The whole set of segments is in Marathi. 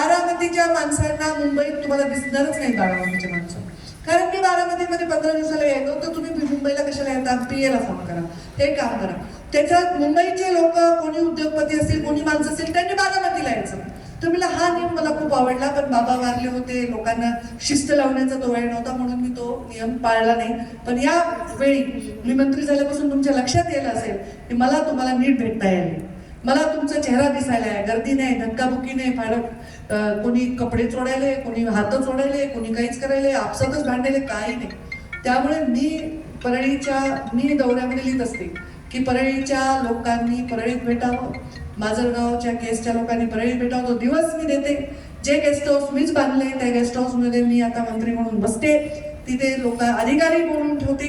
बारामतीच्या माणसांना मुंबईत तुम्हाला दिसणारच नाही बारामतीच्या माणसं. कारण मी बारामतीमध्ये 15 दिवसाला यायलो, तर तुम्ही मुंबईला कशाला येता? PA ला फोन करा, ते काम करा. त्याच्यात मुंबईचे लोक, कोणी उद्योगपती असतील, कोणी माणसं असतील, त्यांनी बारामतीला यायचं. तर मला हा नियम मला खूप आवडला, पण बाबा वारले होते, लोकांना शिस्त लावण्याचा तो वेळ नव्हता, म्हणून मी तो नियम पाळला नाही. पण या वेळी मी मंत्री झाल्यापासून तुमच्या लक्षात येईल असेल की मला तुम्हाला नीट भेटता येईल, मला तुमचा चेहरा दिसायला आहे, गर्दी नाही, धक्काबुक्की नाही, फाडक कोणी कपडे चोडायले, कोणी हात चोडायले, कोणी काहीच करायले, आपसातच भांडायले, काही नाही. त्यामुळे मी दौऱ्यामध्ये लिहित असते की परळीच्या लोकांनी परळीत भेटावं, माजलगावच्या केसच्या लोकांनी परळीत भेटावं. तो दिवस मी देते. जे गेस्ट हाऊस मीच बांधले, त्या गेस्ट हाऊसमध्ये मी आता मंत्री म्हणून बसते. तिथे लोक अधिकारी बोलून ठेवते,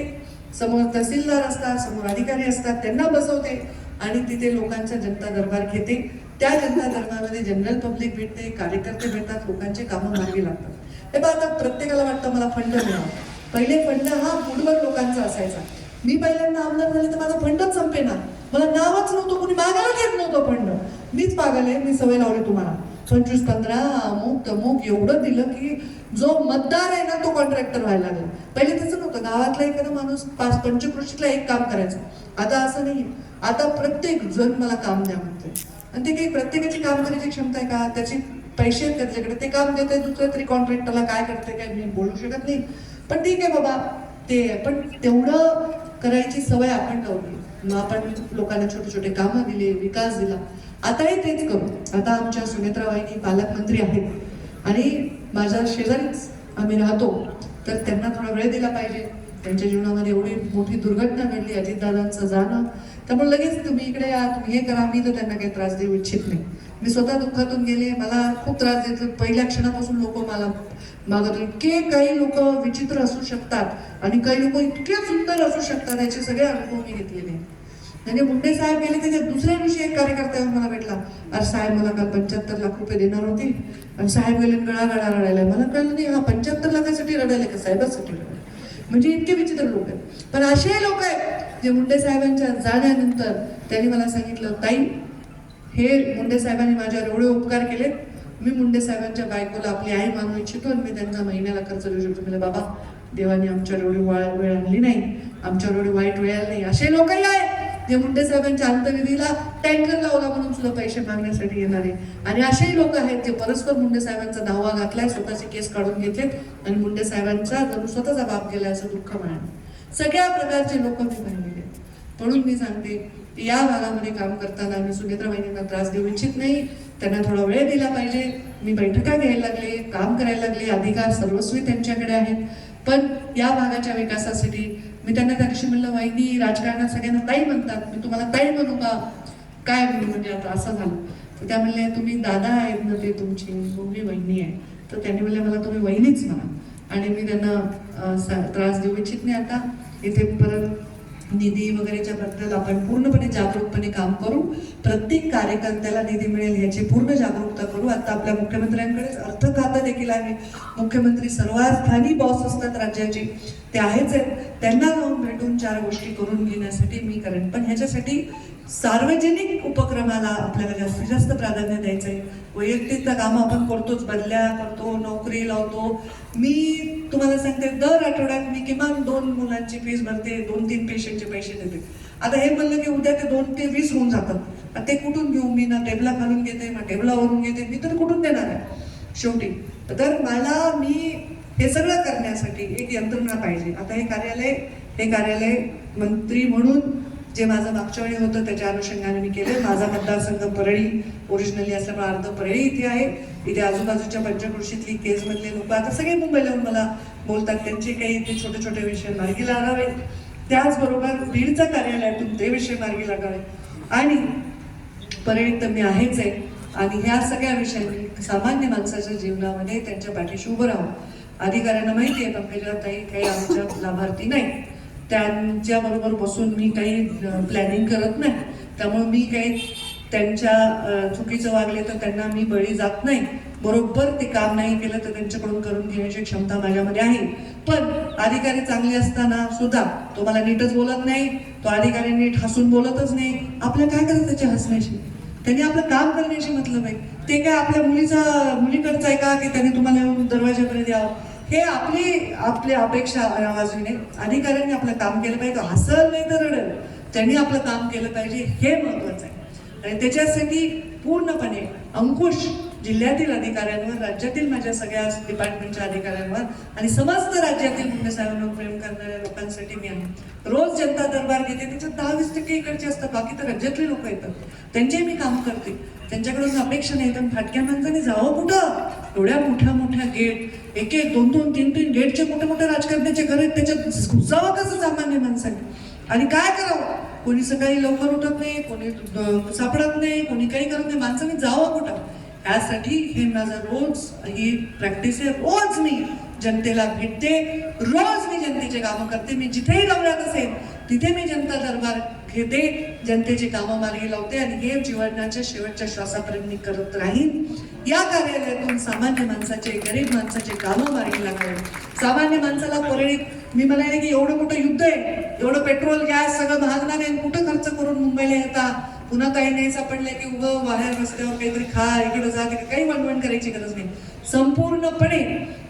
समोर तहसीलदार असतात, समोर अधिकारी असतात, त्यांना बसवते आणि तिथे लोकांचा जनता दरबार घेते. त्या जनता दरबारामध्ये जनरल पब्लिक भेटते, कार्यकर्ते भेटतात, लोकांचे कामं मार्गी लागतात. हे बघा, आता प्रत्येकाला वाटतं मला फंड मिळावा. पहिले फंड हा फुटवर लोकांचा असायचा. मी पहिल्यांदा आमदार झाले तर माझा फंडच संपेना, मला नावच नव्हतं, कोणी मागायला घेत नव्हतं फंड. मीच पागल आहे, मी सवय लावली तुम्हाला. 25-15 अमुक तमुक एवढं दिलं की जो मतदार आहे ना तो कॉन्ट्रॅक्टर व्हायला लागला. पहिले तसं नव्हतं, गावातला एखादा माणूस पंचकृषीतला एक काम करायचं. आता असं नाही, आता प्रत्येक जण मला काम द्या म्हणतोय. आणि ते काही प्रत्येकाची काम करण्याची क्षमता आहे का? त्याची पैसे आहेत त्याच्याकडे, ते काम देते. दुसऱ्या तरी कॉन्ट्रॅक्टरला काय करते काय मी बोलू शकत नाही. पण ठीक आहे बाबा, ते पण तेवढं करायची सवय आपण लावली. मग आपण लोकांना छोटे छोटे कामं दिले, विकास दिला. आताही तेच करू. आता आमच्या सुनेत्राबाईंनी पालकमंत्री आहेत आणि माझ्या शेजारीच आम्ही राहतो, तर त्यांना थोडा वेळ दिला पाहिजे. त्यांच्या जीवनामध्ये एवढी मोठी दुर्घटना घडली, अजितदादांचं जाणं. त्यामुळे लगेच तुम्ही इकडे या, तुम्ही हे करा. मी तर त्यांना काही त्रास देऊ इच्छित नाही. मी स्वतः दुःखातून गेले, मला खूप त्रास देत. पहिल्या क्षणापासून लोक मला मागत, इतके काही लोक विचित्र असू शकतात आणि काही लोक इतके सुंदर असू शकतात, याचे सगळे अनुभव मी घेतलेले. म्हणजे मुंडे साहेब गेले त्याच्या दुसऱ्या दिवशी एक कार्यकर्ता येऊन मला भेटला. अरे साहेब, मला काल 75 लाख रुपये देणार होते आणि साहेब गेले गळा रडायला. मला कळलं नाही, हा 75 लाखासाठी रडायला का साहेबासाठी रडायला? म्हणजे इतके विचित्र लोक आहेत. पण असे लोक आहेत जे मुंडे साहेबांच्या जाण्यानंतर त्यांनी मला सांगितलं, ताई, हे मुंडे साहेबांनी माझ्यावर एवढे उपकार केलेत, मी मुंडे साहेबांच्या बायकोला आपली आई मानू इच्छितो आणि मी त्यांचा महिन्याला खर्च देऊ शकतो. म्हणजे बाबा, देवाने आमच्यावर एवढी वेळ आणली नाही, आमच्यावर एवढी वाईट वेळ आली नाही. असे लोकही आहेत जे मुंडे साहेबांच्या अंत्यविधीला टँकर लावला म्हणून सुद्धा पैसे मागण्यासाठी येणारे. आणि असेही लोक आहेत जे परस्पर मुंडे साहेबांचा दावा घातलाय, स्वतःचे केस काढून घेतलेत आणि मुंडे साहेबांचा जणू स्वतःचा बाप गेला असं दुःख मानलं. सगळ्या प्रकारचे लोक मी पाहिलेले. म्हणून मी सांगते, या भागामध्ये काम करताना मी सुनेत्राबाईंना त्रास देऊ इच्छित नाही. त्यांना थोडा वेळ दिला पाहिजे. मी बैठका घ्यायला लागले, काम करायला लागले, अधिकार सर्वस्वी त्यांच्याकडे आहेत. पण या भागाच्या विकासासाठी मी त्यांना त्या दिवशी म्हणलं, वहिनी, राजकारणात सगळ्यांना ताई म्हणतात, मी तुम्हाला ताई म्हणू का? काय म्हणू? म्हणजे आता असं झालं. तर त्या म्हणले, तुम्ही दादा आहेत ना ते तुमची, मी वहिनी आहे. तर त्यांनी म्हणले, मला तुम्ही वहिनीच म्हणा. आणि मी त्यांना त्रास देऊ इच्छित नाही. आता इथे परत निधी वगैरेच्या बद्दल आपण पूर्णपणे जागरूकपणे काम करू. प्रत्येक कार्यकर्त्याला निधी मिळेल याची पूर्ण जागरूकता करू. आता आपल्या मुख्यमंत्र्यांकडेच अर्थ खातं देखील आहे. मुख्यमंत्री सर्वात स्थानी बॉस असतात राज्याचे, ते आहेच आहेत. त्यांना जाऊन भेटून 4 गोष्टी करून घेण्यासाठी मी करेन. पण ह्याच्यासाठी सार्वजनिक उपक्रमाला आपल्याला जास्तीत जास्त प्राधान्य द्यायचं आहे. वैयक्तिक काम आपण करतोच, बदल्या करतो, नोकरी लावतो. मी तुम्हाला सांगते, दर आठवड्यात मी किमान 2 मुलांची फीस भरते, 2-3 पेशंटचे पैसे देते. आता हे म्हणलं की उद्या ते 2 ते 20 होऊन जातात. ते कुठून घेऊ? मी ना टेबला खालून घेते ना टेबलावरून घेते, मी तर कुठून देणार आहे शेवटी? तर मी हे सगळं करण्यासाठी एक यंत्रणा पाहिजे. आता हे कार्यालय मंत्री म्हणून जे माझं मागच्या वेळी होतं त्याच्या अनुषंगाने मी केले. माझा मतदारसंघ परळी ओरिजिनली असल्यामुळे अर्ध परळी इथे आहे. इथे आजूबाजूच्या पंचकृषीतली केसमधले लोक आता सगळे मुंबईला येऊन मला बोलतात, त्यांचे काही इथे छोटे छोटे विषय मार्गी लागावे. त्याचबरोबर बीडच्या कार्यालयातून ते विषय मार्गी लागावे. आणि परळीत तर मी आहेच आहे. आणि ह्या सगळ्या विषयांनी सामान्य माणसाच्या जीवनामध्ये त्यांच्या पाठीशी उभं राहून, अधिकाऱ्यांना माहिती आहे पंकजाताई काही आमच्या लाभार्थी नाही, त्यांच्याबरोबर बसून मी काही प्लॅनिंग करत नाही. त्यामुळे मी काही त्यांच्या चुकीचं वागले तर त्यांना मी बळी जात नाही. बरोबर ते काम नाही केलं तर त्यांच्याकडून करून घेण्याची क्षमता माझ्यामध्ये आहे. पण अधिकारी चांगले असताना सुद्धा तो मला नीटच बोलत नाही, तो अधिकारी नीट हसून बोलतच नाही. आपल्या काय करायचं त्याच्या हसण्याशी? त्यांनी आपलं काम करण्याशी मतलब आहे. ते काय आपल्या मुलीकडचं आहे का की त्यांनी तुम्हाला येऊन दरवाजाकडे द्यावं? हे आपली अपेक्षा बाजूने अधिकाऱ्यांनी आपलं काम केलं पाहिजे. हसल नाही तर रडेल, त्यांनी आपलं काम केलं पाहिजे, हे महत्वाचं आहे. आणि त्याच्यासाठी पूर्णपणे अंकुश जिल्ह्यातील अधिकाऱ्यांवर, राज्यातील माझ्या सगळ्या डिपार्टमेंटच्या अधिकाऱ्यांवर आणि समस्त राज्यातील मुंडे साहेबांवर प्रेम करणाऱ्या लोकांसाठी मी आहे. रोज जनता दरबार घेते, त्याच्यात 10-20% इकडचे असतात, बाकी तर राज्यातले लोक येतात, त्यांचे मी काम करते. त्यांच्याकडून अपेक्षा नाही तर फाटक्या माणसाने जावं कुठं? एवढ्या मोठ्या गेट, एक 2-2, 3-3 गेटचे मोठे राजकारण्याचे घर आहेत, त्याच्यात घुसावं कसं सामान्य माणसाने? आणि काय करावं? कोणी सकाळी लवकर उठत नाही, कोणी सापडत नाही, कोणी काही करत नाही, माणसाने जावं कुठं? यासाठी हे माझं रोज ही प्रॅक्टिस आहे. रोज मी जनतेला भेटते, रोज मी जनतेचे कामं करते. मी जिथेही दौऱ्यात असेल तिथे मी जनता दरबार घेते, जनतेची कामं मार्गी लावते आणि हे जीवनाच्या शेवटच्या श्वासापर्यंत मी करत राहीन. या कार्यालयातून सामान्य माणसाचे, गरीब माणसाचे कामं मार्गी लागावे. सामान्य माणसाला परळीत मी म्हणाले की एवढं मोठं युद्ध आहे, एवढं पेट्रोल गॅस सगळं महागणार आहे, कुठं खर्च करून मुंबईला येता? पुन्हा काही नाही सापडले की उभं बाहेर रस्त्यावर काहीतरी खा, इकडे जा, तिकडे काही वणवण करायची गरज नाही. संपूर्णपणे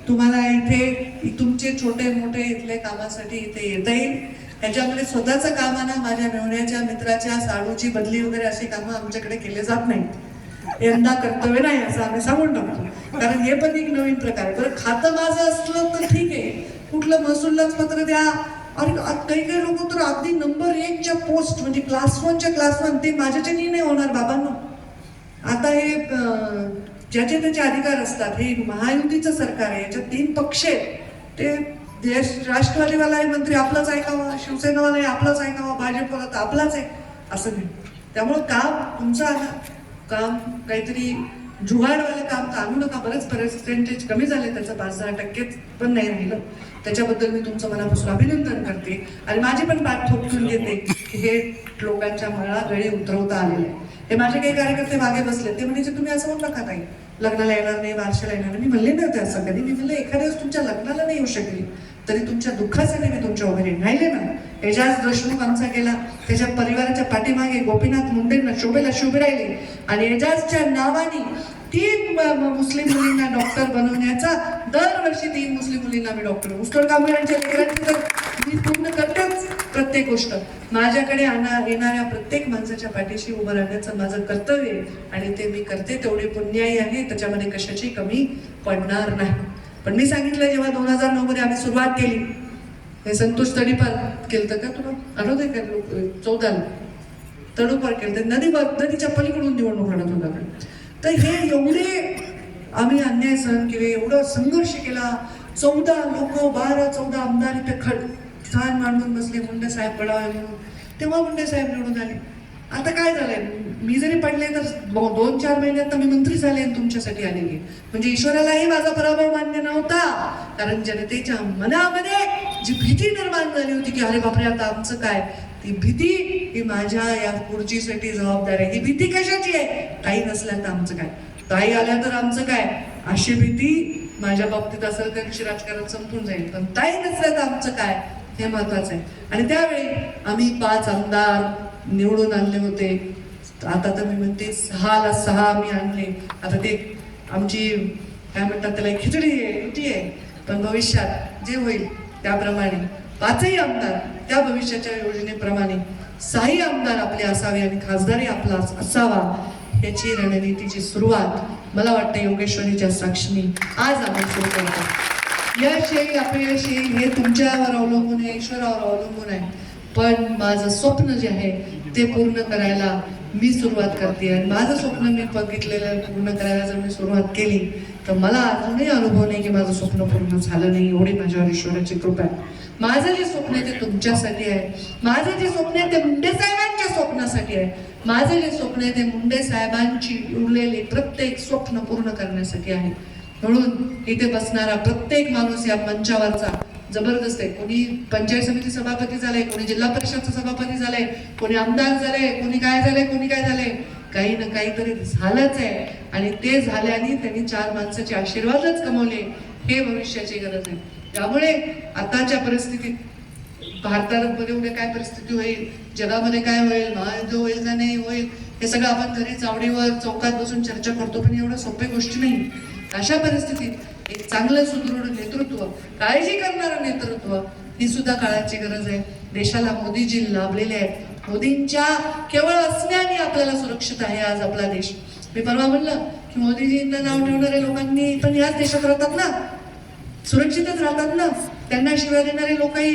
तुम्हाला इथे तुमचे छोटे मोठे इथले कामासाठी इथे येता येईल. ह्याच्यामध्ये स्वतःचं काम ना, माझ्या मेवण्याच्या मित्राच्या साडूची बदली वगैरे अशी कामं आमच्याकडे केले जात नाहीत. यंदा कर्तव्य नाही असं आम्ही सांगून टाकतो, कारण हे पण एक नवीन प्रकार आहे. बरं, खातं माझं असलं तर ठीक आहे, कुठलं महसूललाच पत्र द्या. आणि काही लोक तर अगदी नंबर 1च्या पोस्ट म्हणजे क्लास 1च्या क्लास 1 ते माझ्याच्यानी नाही होणार बाबांनो. आता हे ज्याचे त्याचे अधिकार असतात. हे महायुतीचं सरकार आहे, याच्यात 3 पक्ष आहेत. ते राष्ट्रवादीवाला मंत्री आपलाच ऐकावा, शिवसेनावाला आपलाच ऐकावा, भाजपवाला तर आपलाच आहे असं नाही. त्यामुळं काम तुमचं आहे, काम काहीतरी जुगाडवालं काम तर आणू नका. बरेच पर्सेंटेज कमी झाले त्याचं, 5-10% पण नाही राहिलं. त्याच्याबद्दल मी तुमचं मनापासून अभिनंदन करते आणि माझी पण पाठ ठोकून घेते की हे लोकांच्या मळा गळी उतरवता आलेले आहे. हे माझे काही कार्यकर्ते मागे बसले, ते म्हणजे तुम्ही असं म्हणू नका ताई, लग्नाला येणार नाही, बारशाला येणार नाही. मी म्हणले नव्हते असं कधी. मी म्हणलं एखाद्या वेळेस तुमच्या लग्नाला नाही येऊ शकली तरी तुमच्या दुःखासाठी मी तुमच्या उभे राहिले ना. एजाज देशमुख आमचा गेला, त्याच्या परिवाराच्या पाठीमागे गोपीनाथ मुंडेंना शोभेला शोभे राहिले आणि एजाजच्या नावाने 3 मुस्लिम मुलींना डॉक्टर बनवण्याचा, दरवर्षी 3 मुस्लिम मुलींना मी डॉक्टर, उस्तर कामगारांच्या लेकरांची तर मी पूर्ण करतेच. प्रत्येक गोष्ट माझ्याकडे येणाऱ्या प्रत्येक माणसाच्या पाठीशी उभं राहण्याचं माझं कर्तव्य आहे आणि ते मी करते. तेवढी पुण्याई आहे, त्याच्यामध्ये कशाची कमी पडणार नाही. पण मी सांगितलं जेव्हा 2009 मध्ये आम्ही सुरुवात केली, हे संतोष तडीपार केलं का, तुला आठवतंय का? 14 तडूपार केलं, नदीच्या पलीकडून निवडणूक लढत होता. तर हे एवढे आम्ही अन्याय सहन केले, एवढा संघर्ष केला. 14 लोक, 12-14 आमदार इथे छान मांडून बसले, मुंडे साहेब पडावे म्हणून. तेव्हा मुंडे साहेब निवडून आले. आता काय झालंय, मी जरी पडले तर 2-4 महिन्यात मी मंत्री झाले आणि तुमच्यासाठी आलेली. म्हणजे ईश्वरालाही माझा पराभव मान्य नव्हता, कारण जनतेच्या मनामध्ये जी भीती निर्माण झाली होती की अरे बापरे आता आमचं काय, ती भीती ही माझ्या या खुर्चीसाठी जबाबदार आहे. ही भीती कशाची आहे? ताई नसल्या तर आमचं काय, ताई आल्या तर आमचं काय, अशी भीती माझ्या बाबतीत असेल तर दिवशी राजकारण संपून जाईल. पण ताई नसल्या तर आमचं काय, हे महत्वाचं आहे. आणि त्यावेळी आम्ही 5 आमदार निवडून आणले होते. आता तर मी म्हणते 6ला 6 आम्ही आणले. आता ते आमची काय म्हणतात त्याला, खिचडी आहे, युती आहे. पण भविष्यात जे होईल त्याप्रमाणे 5ही आमदार त्या भविष्याच्या योजनेप्रमाणे 6ही आमदार आपले असावे आणि खासदारही आपला असावा, याची रणनीतीची सुरुवात मला वाटतं योगेश्वरीच्या साक्षीने आज आपण सुरू करतो. यश येईल अपयश येईल हे तुमच्यावर अवलंबून आहे, ईश्वरावर अवलंबून आहे. पण माझं स्वप्न जे आहे ते पूर्ण करायला मी सुरुवात करते आणि माझं स्वप्न मी बघितलेलं पूर्ण करायला जर मी सुरुवात केली तर मला अजूनही अनुभव नाही की माझं स्वप्न पूर्ण झालं नाही. एवढी माझ्यावर ईश्वराची कृपा आहे. माझं जे स्वप्न आहे ते तुमच्यासाठी आहे. माझं जे स्वप्न आहे ते मुंडे साहेबांच्या स्वप्नासाठी आहे. माझं जे स्वप्न आहे ते मुंडे साहेबांची उरलेली प्रत्येक स्वप्न पूर्ण करण्यासाठी आहे. म्हणून इथे बसणारा प्रत्येक माणूस या मंचावरचा जबरदस्त आहे. कोणी पंचायत समिती सभापती झाले, कोणी जिल्हा परिषदचा सभापती झाले, कोणी आमदार झाले, कोणी काय झाले, कोणी काय झाले, काही ना काहीतरी झालंच आहे. आणि ते झाल्याने त्यांनी 4 माणसाचे आशीर्वादच कमवले. हे भविष्याची गरज आहे. त्यामुळे आताच्या परिस्थितीत भारतामध्ये उद्या काय परिस्थिती होईल, जगामध्ये काय होईल, महायुद्ध होईल का नाही होईल, हे सगळं आपण घरी चावडीवर चौकात बसून चर्चा करतो, पण एवढ्या सोपी गोष्टी नाही. अशा परिस्थितीत एक चांगलं सुदृढ नेतृत्व, काळजी करणारं नेतृत्व ही सुद्धा काळाची गरज आहे. देशाला मोदीजी लाभलेले आहेत. मोदींच्या केवळ असण्याने आपल्याला सुरक्षित आहे आज आपला देश. मी परवा म्हणलं की मोदीजींना नाव ठेवणाऱ्या लोकांनी पण याच देशात राहतात ना, सुरक्षितच राहतात ना. त्यांना शिवाय देणारे लोकही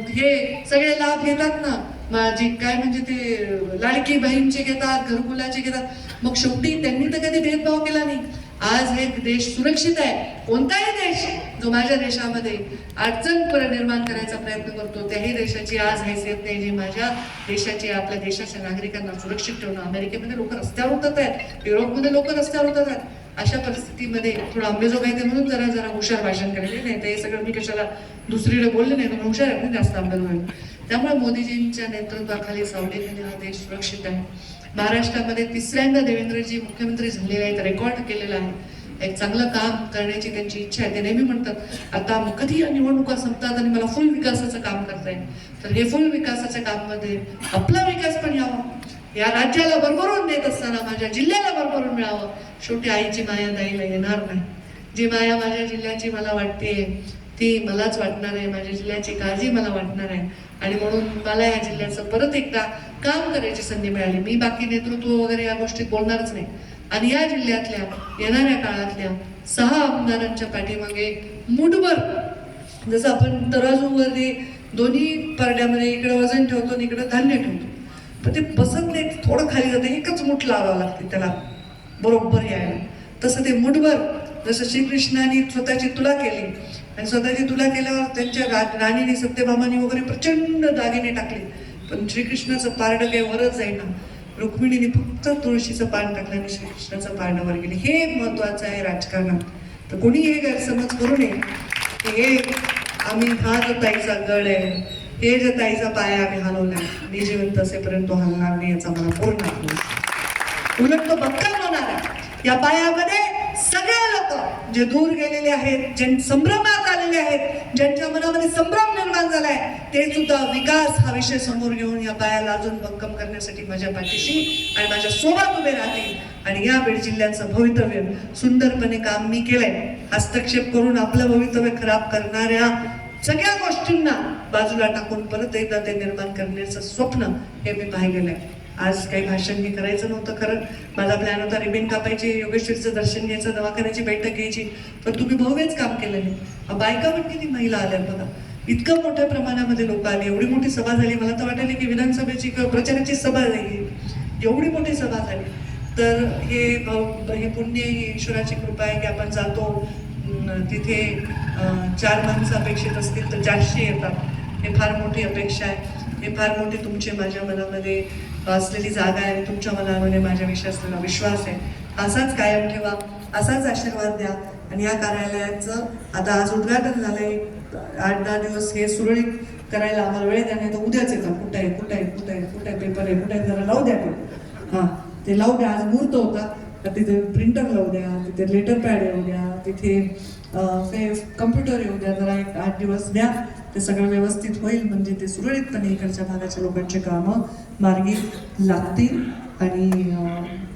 हे सगळे लाभ घेतात ना. माझी काय म्हणजे ते लाडकी बहीणचे घेतात, घरकुलाचे घेतात. मग शेवटी त्यांनी तर कधी भेदभाव केला नाही. आज हे देश सुरक्षित आहे. कोणताही देश जो माझ्या देशामध्ये अडचण निर्माण करायचा प्रयत्न करतो त्याही देशाची आज हैसियत नाही जी माझ्या देशाची, आपल्या देशाच्या नागरिकांना सुरक्षित ठेवणं. अमेरिकेमध्ये लोक रस्त्यावर उतरत आहेत, युरोपमध्ये लोक रस्त्यावर उतरत आहेत. अशा परिस्थितीमध्ये थोडं अंबेजोगाई म्हणून जरा हुशार भाषण करायचे नाही. ते सगळं मी कशाला दुसरीकडे बोलले नाही, म्हणून हुशार आहे जास्त अंबेजोगाई. त्यामुळे मोदीजींच्या नेतृत्वाखाली सावलीखाली हा देश सुरक्षित आहे. महाराष्ट्रामध्ये तिसऱ्यांदा देवेंद्रजी मुख्यमंत्री झालेले आहेत, रेकॉर्ड केलेला आहे. एक चांगलं काम करण्याची त्यांची इच्छा आहे. ते नेहमी म्हणतात आता कधी या निवडणुका संपतात आणि मला फुल विकासाचं काम करता येईल. तर हे फुल विकासाच्या काममध्ये आपला विकास पण यावा, या राज्याला भरभरून देत असताना माझ्या जिल्ह्याला भरभरून मिळावं. शेवटी आईची माया दाईला येणार नाही. जी माया माझ्या जिल्ह्याची मला वाटते ती मलाच वाटणार आहे, माझ्या जिल्ह्याची काळजी मला वाटणार आहे. आणि म्हणून मला या जिल्ह्याचं परत एकदा काम करायची संधी मिळाली. मी बाकी नेतृत्व वगैरे या गोष्टीत बोलणारच नाही. आणि या जिल्ह्यातल्या येणाऱ्या काळातल्या 6 आमदारांच्या पाठीमागे मुठभर, जसं आपण तराजूवरती दोन्ही पारड्यामध्ये इकडे वजन ठेवतो आणि इकडे धान्य ठेवतो, पण ते बसत नाही, थोडं खाली जातं. एकच मूठ लावावं लागते त्याला बरोबर यायला. तसं ते मुठभर, जसं श्रीकृष्णाने स्वतःची तुला केली आणि स्वतःची तुला केल्यावर त्यांच्या राणीने सत्यभामाने वगैरे प्रचंड दागिने टाकले, पण श्रीकृष्णाचं पारडं काही वरच जाईना. रुक्मिणीने फक्त तुळशीचं पान टाकलं आणि श्रीकृष्णाचं पारडं वर गेले. हे महत्वाचं आहे राजकारणात. तर कोणी हे गैरसमज करू नये की हे आम्ही हा जो ताईचा गड आहे, हे जे ताईचा पाया आम्ही हलवला, मी जिवंत असेपर्यंत तो हलणार नाही याचा मला पूर्ण आत्मा. उलट तो भक्कम होणार आहे. या पायामध्ये सगळे लोक जे दूर गेलेले आहेत, जे संभ्रमात आलेले आहेत, ज्यांच्या मनामध्ये संभ्रम निर्माण झालाय, ते सुद्धा विकास हा विषय समोर घेऊन या पायाला अजून भक्कम करण्यासाठी माझ्या पाठीशी आणि माझ्या सोबत उभे राहतील. आणि या बीड जिल्ह्याचं भवितव्य सुंदरपणे काम मी केलंय. हस्तक्षेप करून आपलं भवितव्य खराब करणाऱ्या सगळ्या गोष्टींना बाजूला टाकून परत एकदा ते निर्माण करण्याचं स्वप्न हे मी पाहिलेलं आहे. आज काही भाषण हे करायचं नव्हतं खरं. माझा प्लॅन होता रिबीन कापायची, योगेश्वरीचं दर्शन घ्यायचं, दवाखान्याची बैठक घ्यायची, पण तुम्ही भव्यच काम केलं नाही. बायका पण किती महिला आल्या बघा, इतकं मोठ्या प्रमाणामध्ये लोक आले, एवढी मोठी सभा झाली. मला तर वाटेल की विधानसभेची प्रचाराची सभा झाली, एवढी मोठी सभा झाली. तर हे पुण्य, ही ईश्वराची कृपा आहे की आपण जातो तिथे 4 माणसं अपेक्षित असतील तर 400 येतात. हे फार मोठी अपेक्षा आहे. हे फार मोठी तुमची माझ्या मनामध्ये असलेली जागा आहे आणि तुमच्या मनामध्ये माझ्याविषयी असलेला विश्वास आहे. असाच कायम ठेवा, असाच आशीर्वाद द्या. आणि या कार्यालयाचं आता आज उद्घाटन झालंय. 8-10 दिवस हे सुरळीत करायला आम्हाला वेळ द्या, नाही तर उद्याच येतात. कुठं आहे पेपर आहे, कुठे आहे, जरा लावू द्या ते. हां, ते लावू द्या. आज मुहूर्त होता तर तिथे प्रिंटर लावू द्या, तिथे लेटर पॅड येऊ द्या, तिथे कम्प्युटर येऊ द्या. जरा 8 दिवस द्या, ते सगळं व्यवस्थित होईल. म्हणजे ते सुरळीतपणे इकडच्या भागाच्या लोकांची कामं मार्गी लागतील. आणि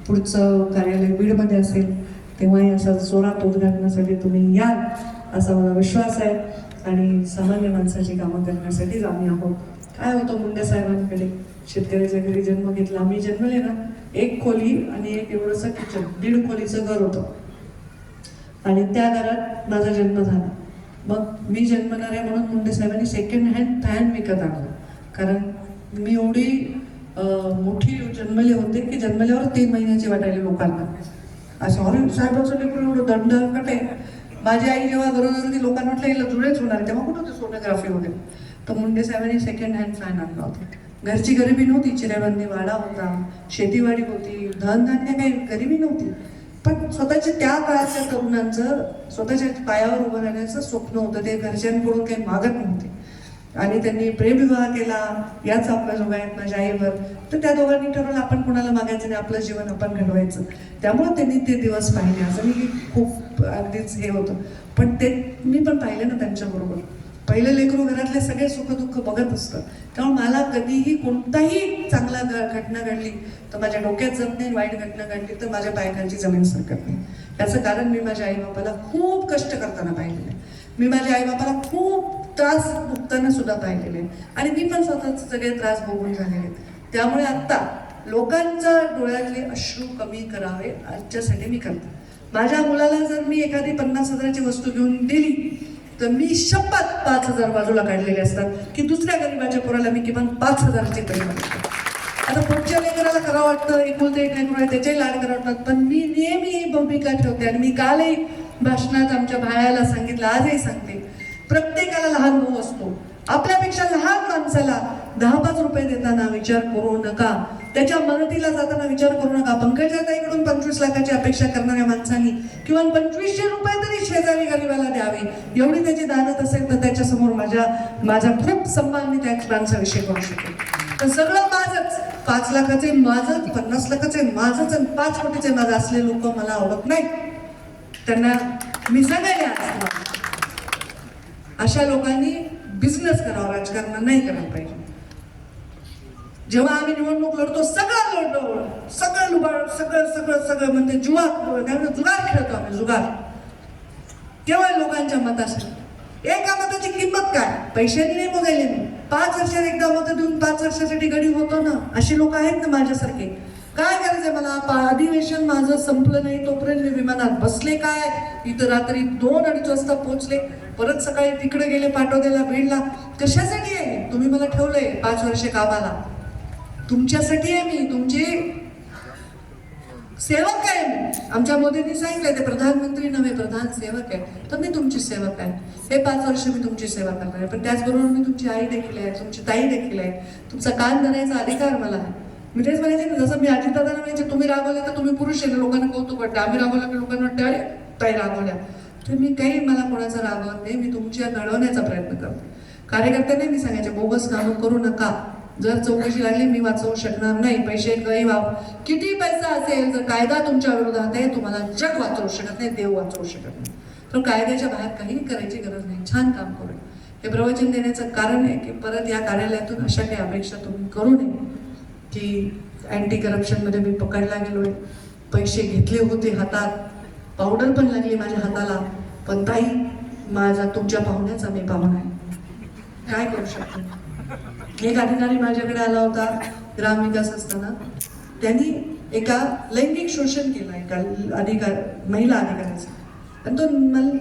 पुढचं कार्यालय बीडमध्ये असेल तेव्हाही असं जोरात उद्घाटनासाठी तुम्ही याल असा मला विश्वास आहे. आणि सामान्य माणसाची कामं करण्यासाठीच आम्ही आहोत. काय होतं मुंडे साहेबांकडे, शेतकऱ्याच्या घरी जन्म घेतला. आम्ही जन्मले ना 1 खोली आणि एक एवढंसं किचन, 1.5 खोलीचं घर होतं आणि त्या घरात माझा जन्म झाला. मग मी जन्मणार आहे म्हणून मुंडे साहेबांनी सेकंड हँड फॅन विकत आणला. कारण मी एवढी मोठी जन्मले होते की जन्मल्यावर 3 महिन्याची वाटायला लोकांना. असं अरे साहेबांचं लेकरू एवढं दंडकट आहे. माझी आई जेव्हा गरोदर होती लोकांना वाटलं हिला जुळेच होणार, तेव्हा कुठं होतं सोनोग्राफी वगैरे. तर मुंडे साहेबांनी सेकंड हँड फॅन आणला होता. घरची गरिबी नव्हती, चिऱ्याबंदी वाडा होता, शेतीवाडी होती, धनधान्य काही गरिबी नव्हती. पण स्वतःच्या त्या काळाच्या तरुणांचं स्वतःच्या पायावर उभं राहण्याचं स्वप्न होतं. ते घरच्यांकडून काही मागत नव्हते आणि त्यांनी प्रेमविवाह केला. याच आपल्या जोगा आहेत माझ्या आईवर. तर त्या दोघांनी ठरवलं आपण कोणाला मागायचं नाही, आपलं जीवन आपण घडवायचं. त्यामुळे त्यांनी ते दिवस पाहिले. असं मी खूप अगदीच हे होतं, पण ते मी पण पाहिलं ना त्यांच्याबरोबर. पहिलं लेकरू घरातले सगळे सुखदुःख बघत असतं. त्यामुळे मला कधीही कोणताही चांगला घटना घडली तर माझ्या डोक्यात जमत नाही, वाईट घटना घडली तर माझ्या पायाखालची जमीन सरकत नाही. याचं कारण मी माझ्या आईबापाला खूप कष्ट करताना पाहिलेलं आहे. मी माझ्या आईबापाला खूप त्रास भोगताना सुद्धा पाहिलेले आहे आणि मी पण स्वतःचे सगळे त्रास भोगून झालेले आहेत. त्यामुळे आत्ता लोकांच्या डोळ्यातले अश्रू कमी करावे आजच्यासाठी मी करते. माझ्या मुलाला जर मी एखादी 50,000ची वस्तू घेऊन दिली तर मी शपथ 5,000 बाजूला काढलेले असतात की दुसऱ्या गरीबाच्या पोराला मी किमान 5,000ची तरी मागतो. आता पुढच्या लेकराला करावं वाटतं, एकुलते एक लेकरू आहे त्याच्याही लाड करावं वाटतात, पण मी नेहमी ही भूमिका ठेवते आणि मी कालही भाषणात आमच्या भायाला सांगितलं, आजही सांगते, प्रत्येकाला लहान भाऊ असतो. आपल्यापेक्षा लहान माणसाला 10-5 रुपये देताना विचार करू नका, त्याच्या मदतीला जाताना विचार करू नका. पंकजाताईकडून 25 लाखाची अपेक्षा करणाऱ्या माणसांनी किंवा 2500 रुपये तरी शेजारी गरीबाला द्यावे, एवढी त्याची दानत असेल तर त्याच्यासमोर माझा खूप सन्मान मी त्या माणसाविषयी करू शकेल. तर सगळं माझंच, 5 लाखाचे माझंच, 50 लाखाचे माझंच आणि 5 कोटीचे माझं असले लोक मला आवडत नाही. त्यांना मी सांगायला अशा लोकांनी बिझनेस करावा, राजकारण नाही करायला पाहिजे. जेव्हा आम्ही निवडणूक लढतो सगळं लढतो, सगळं लुबाड, सगळं म्हणजे जुगार खेळतो आम्ही, जुगार. केवळ लोकांच्या मतासाठी. एका मताची किंमत काय, पैशांनी नाही मोजायले मी. 5 वर्षात एकदा मत देऊन 5 वर्षासाठी गडी होतो ना, असे लोक आहेत ना माझ्यासारखे. काय करायचंय मला, अधिवेशन माझं संपलं नाही तोपर्यंत मी विमानात बसले, काय इथं रात्री 2-2:30 वाजता पोहोचले, परत सकाळी तिकडे गेले पाटोद्याला, बीडला. कशासाठी आहे? तुम्ही मला ठेवलंय 5 वर्षे कामाला, तुमच्यासाठी आहे मी, तुमचे सेवक आहे मी. आमच्या मोदींनी सांगितलंय ते प्रधानमंत्री नव्हे, प्रधान सेवक आहे, तर मी तुमची सेवक आहे. हे 5 वर्ष मी तुमची सेवा करणार आहे. पण त्याचबरोबर मी तुमची आई देखील आहे, तुमची ताई देखील आहे. तुमचा कान धरायचा अधिकार मला आहे. मी तेच म्हणायचे ना, जसं मी अजितदादांना म्हणायचे, तुम्ही रागवले तर तुम्ही पुरुष आहे, लोकांना कौतुक वाटतं. आम्ही रागवलं की लोकांना वाटतं अरे ताई रागवल्या. तर मी काही मला कोणाचा रागवत नाही, मी तुमच्या घडवण्याचा प्रयत्न करते. कार्यकर्त्यांना मी सांगायचे, बोगस कामं करू नका. जर चौकशी लागली मी वाचवू शकणार नाही. पैसे काही किती पैसा असेल, जर कायदा तुमच्या विरोधात आहे, तुम्हाला जग वाचवू शकत नाही, देव वाचवू शकत नाही. तर कायद्याच्या बाहेर काही करायची गरज नाही, छान काम करू. हे प्रवचन देण्याचं कारण आहे की परत या कार्यालयातून अशा काही अपेक्षा तुम्ही करू नये की अँटी करप्शनमध्ये मी पकडला गेलोय, पैसे घेतले होते हातात, पावडर पण लागली माझ्या हाताला, पण ताई माझा तुमच्या पाहुण्याचा मी पाहुणा आहे, काय करू शकतो. एक अधिकारी माझ्याकडे आला होता ग्रामविकास असताना, त्यांनी एका लैंगिक शोषण केलं एका महिला अधिकाऱ्याचं, आणि तो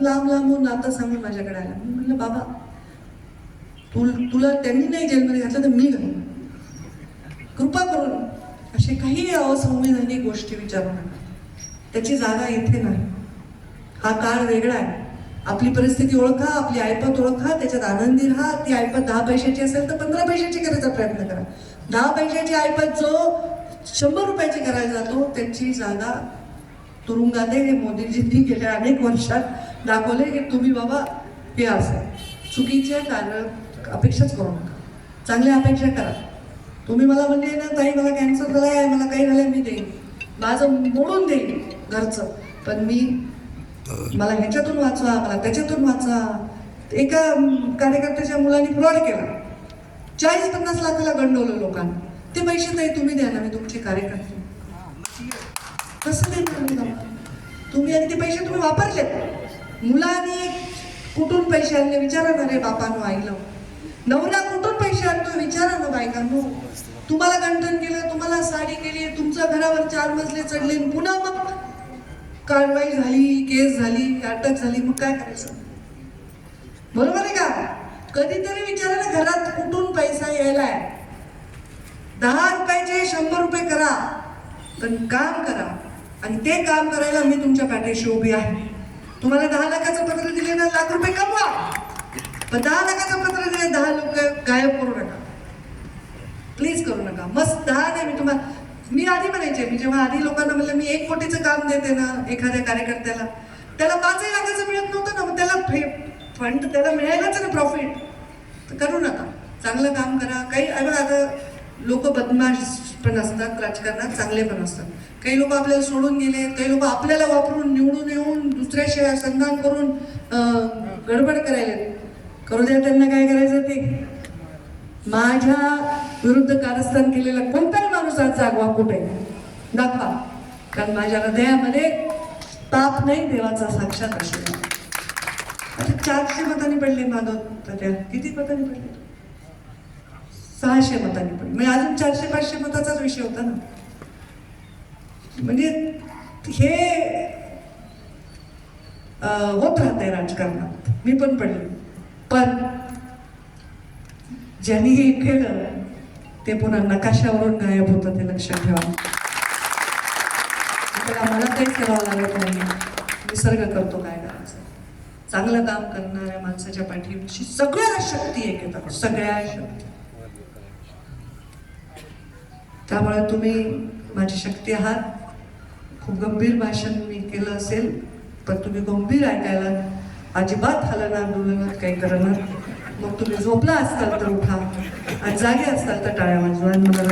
लांब लांबून आता सांगून माझ्याकडे आला. मी म्हणलं बाबा तुला त्यांनी नाही जेलमध्ये घातलं तर मी घालून, कृपा करून असे काही असंवैधानिक गोष्टी विचारू नका. त्याची जागा इथे नाही. हा काळ वेगळा आहे. आपली परिस्थिती ओळखा, आपली ऐपत ओळखा, त्याच्यात आनंदी राहा. ती ऐपत 10 पैशाची असेल तर 15 पैशाची करायचा प्रयत्न करा. 10 पैशाची ऐपत जो 100 रुपयाची करायला जातो त्याची जागा तुरुंगात आहे. हे मोदीजींनी गेल्या अनेक वर्षात दाखवले की तुम्ही बाबा हे असं चुकीच्या कारण अपेक्षाच करू नका, चांगल्या अपेक्षा करा. तुम्ही मला म्हणले ना ताई मला कॅन्सर झालाय, मला काही झालंय, मी देईन, माझं मोडून देईन घरचं, पण मला ह्याच्यातून वाचवा, मला त्याच्यातून वाचवा. एका कार्यकर्त्याच्या मुलांनी फ्रॉड केला, 40-50 लाखाला गंडवलं लोकांना. ते पैसे ताई तुम्ही द्या ना, मी तुमचे कार्यकर्ते. कसं देणार तुम्ही? आणि ते पैसे तुम्ही वापरलेत. मुलांनी कुठून पैसे आणले विचारा ना रे बापानो, आईला. नवरा कुठून पैसे आणतो विचारा ना बायकांनो. तुम्हाला गंठन केलं, तुम्हाला साडी केली, तुमच्या घरावर 4 मजले चढले, पुन्हा मग कारवाई झाली, केस झाली, अटक झाली, मग काय करायचं? बरोबर आहे का? कधीतरी विचारा ना घरात कुठून पैसा यायलाय. 10 रुपयाचे 100 रुपये करा, पण काम करा. आणि ते काम करायला मी तुमच्या पाठीशी उभी आहे. तुम्हाला 10 लाखाचं पत्र दिले ना, लाख रुपये कमवा. पण 10 लाखाचं पत्र दिले, 10 लोक गायब करू नका, प्लीज करू नका. मस्त 10 नाही, मी आधी म्हणायचे, मी जेव्हा आधी लोकांना म्हणलं मी 1 कोटीचं काम देते ना एखाद्या कार्यकर्त्याला, त्याला 5 लाखाचं मिळत नव्हतं ना, मग त्याला फंड त्याला मिळायलाच ना प्रॉफिट. तर करू नका, चांगलं काम करा. काही आता लोक बदमाश पण असतात राजकारणात, चांगले पण असतात. काही लोक आपल्याला सोडून गेले, काही लोक आपल्याला वापरून निवडून येऊन दुसऱ्याशी संधान करून गडबड करायला. करू द्या त्यांना, काय करायचं ते. माझ्या विरुद्ध कारस्थान केलेला कोणताही माणूस आज जागवा कुठे दाखवा, कारण माझ्या हृदयामध्ये पाप नाही, देवाचा साक्षात आशीर्वाद. आता 400 मतांनी पडले माधव त्या, किती मतांनी पडले? 600 मतांनी पडले. म्हणजे अजून 400-500 मताचाच विषय होता ना. म्हणजे हे होत राहतंय राजकारणात. मी पण पडले, पण ज्यांनी हे केलं ते पुन्हा नकाशावरून गायब होतं, ते लक्षात ठेवा. त्याला मला काही करावं लागत नाही, निसर्ग करतो काय करायचं. चांगलं काम करणाऱ्या माणसाच्या पाठीशी सगळ्या शक्ती एक येतात, सगळ्या शक्ती. त्यामुळे तुम्ही माझी शक्ती आहात. खूप गंभीर भाषण मी केलं असेल, पण तुम्ही गंभीर ऐकायला अजिबात हलणार डुलणार काही करणार. मग तुम्ही झोपला असाल तर उठा आणि जागे असाल तर टाळ्या वाजवा. मला